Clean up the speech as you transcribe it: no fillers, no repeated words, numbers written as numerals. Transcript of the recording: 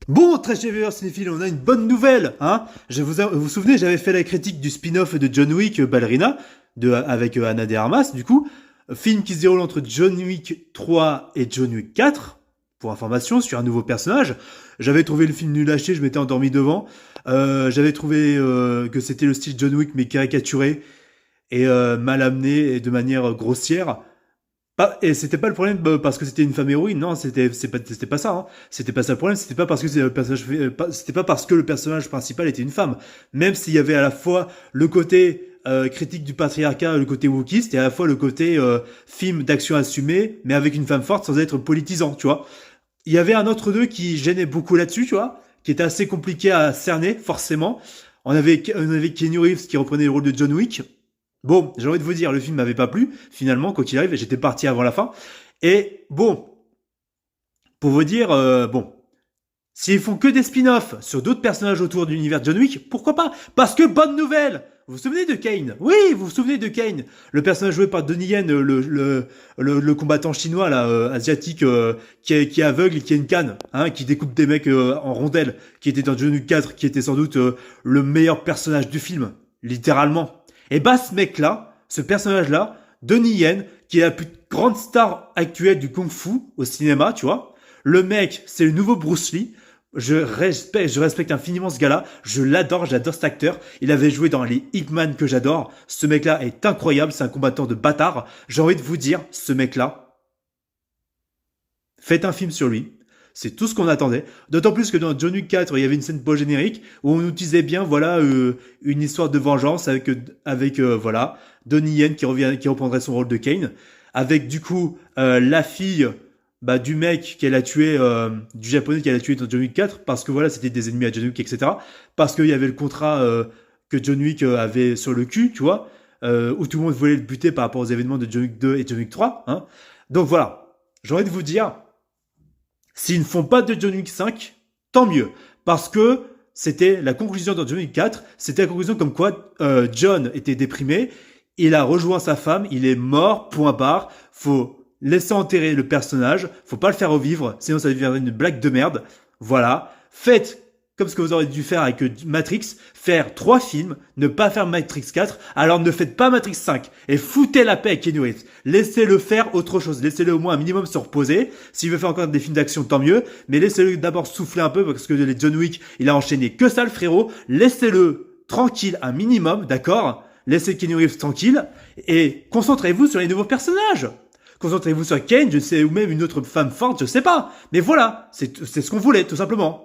Bon, très chers cinéphiles, on a une bonne nouvelle, hein. Vous vous souvenez, j'avais fait la critique du spin-off de John Wick, Ballerina, avec Anna de Armas, du coup. Film qui se déroule entre John Wick 3 et John Wick 4, pour information, sur un nouveau personnage. J'avais trouvé le film nul à chier, je m'étais endormi devant. J'avais trouvé que c'était le style John Wick, mais caricaturé et mal amené et de manière grossière. Et c'était pas le problème parce que c'était une femme héroïne, non, c'était pas ça, hein. C'était pas ça le problème, c'était pas parce que le personnage, c'était pas parce que le personnage principal était une femme. Même s'il y avait à la fois le côté critique du patriarcat, le côté wokiste, et à la fois le côté film d'action assumé, mais avec une femme forte sans être politisant, tu vois. Il y avait un autre d'eux qui gênait beaucoup là-dessus, tu vois, qui était assez compliqué à cerner, forcément. On avait Keanu Reeves qui reprenait le rôle de John Wick. Bon, j'ai envie de vous dire, le film m'avait pas plu, finalement, quoi qu'il arrive, j'étais parti avant la fin. Et bon, pour vous dire, bon, s'ils font que des spin-offs sur d'autres personnages autour de l'univers de John Wick, pourquoi pas? Parce que bonne nouvelle! Vous vous souvenez de Kane? Oui, vous vous souvenez de Kane? Le personnage joué par Donnie Yen, le combattant chinois, là, asiatique, qui est aveugle et qui a une canne, hein, qui découpe des mecs en rondelles, qui était dans John Wick 4, qui était sans doute le meilleur personnage du film, littéralement. Et bah ce mec-là, ce personnage-là, Donnie Yen, qui est la plus grande star actuelle du kung-fu au cinéma, tu vois. Le mec, c'est le nouveau Bruce Lee. Je respecte infiniment ce gars-là. Je l'adore, j'adore cet acteur. Il avait joué dans les Ip Man que j'adore. Ce mec-là est incroyable, c'est un combattant de bâtard. J'ai envie de vous dire, ce mec-là, faites un film sur lui. C'est tout ce qu'on attendait. D'autant plus que dans John Wick 4, il y avait une scène post-générique où on utilisait bien, voilà, une histoire de vengeance avec voilà, Donnie Yen qui reprendrait son rôle de Kane, avec du coup la fille du mec qu'elle a tué, du japonais qu'elle a tué dans John Wick 4, parce que voilà, c'était des ennemis à John Wick, etc. Parce qu'il y avait le contrat que John Wick avait sur le cul, tu vois, où tout le monde voulait le buter par rapport aux événements de John Wick 2 et John Wick 3. Hein. Donc voilà, j'ai envie de vous dire. S'ils ne font pas de John Wick 5, tant mieux. Parce que c'était la conclusion dans John Wick 4, c'était la conclusion comme quoi John était déprimé, il a rejoint sa femme, il est mort, point barre, faut laisser enterrer le personnage, faut pas le faire revivre, sinon ça deviendrait une blague de merde. Voilà. Faites comme ce que vous aurez dû faire avec Matrix, faire 3 films, ne pas faire Matrix 4, alors ne faites pas Matrix 5, et foutez la paix avec Keanu Reeves. Laissez-le faire autre chose, laissez-le au moins un minimum se reposer, s'il veut faire encore des films d'action, tant mieux, mais laissez-le d'abord souffler un peu, parce que les John Wick, il a enchaîné que ça le frérot, laissez-le tranquille un minimum, d'accord? Laissez Keanu Reeves tranquille, et concentrez-vous sur les nouveaux personnages. Concentrez-vous sur Kane, je sais, ou même une autre femme forte, je sais pas. Mais voilà, c'est ce qu'on voulait, tout simplement.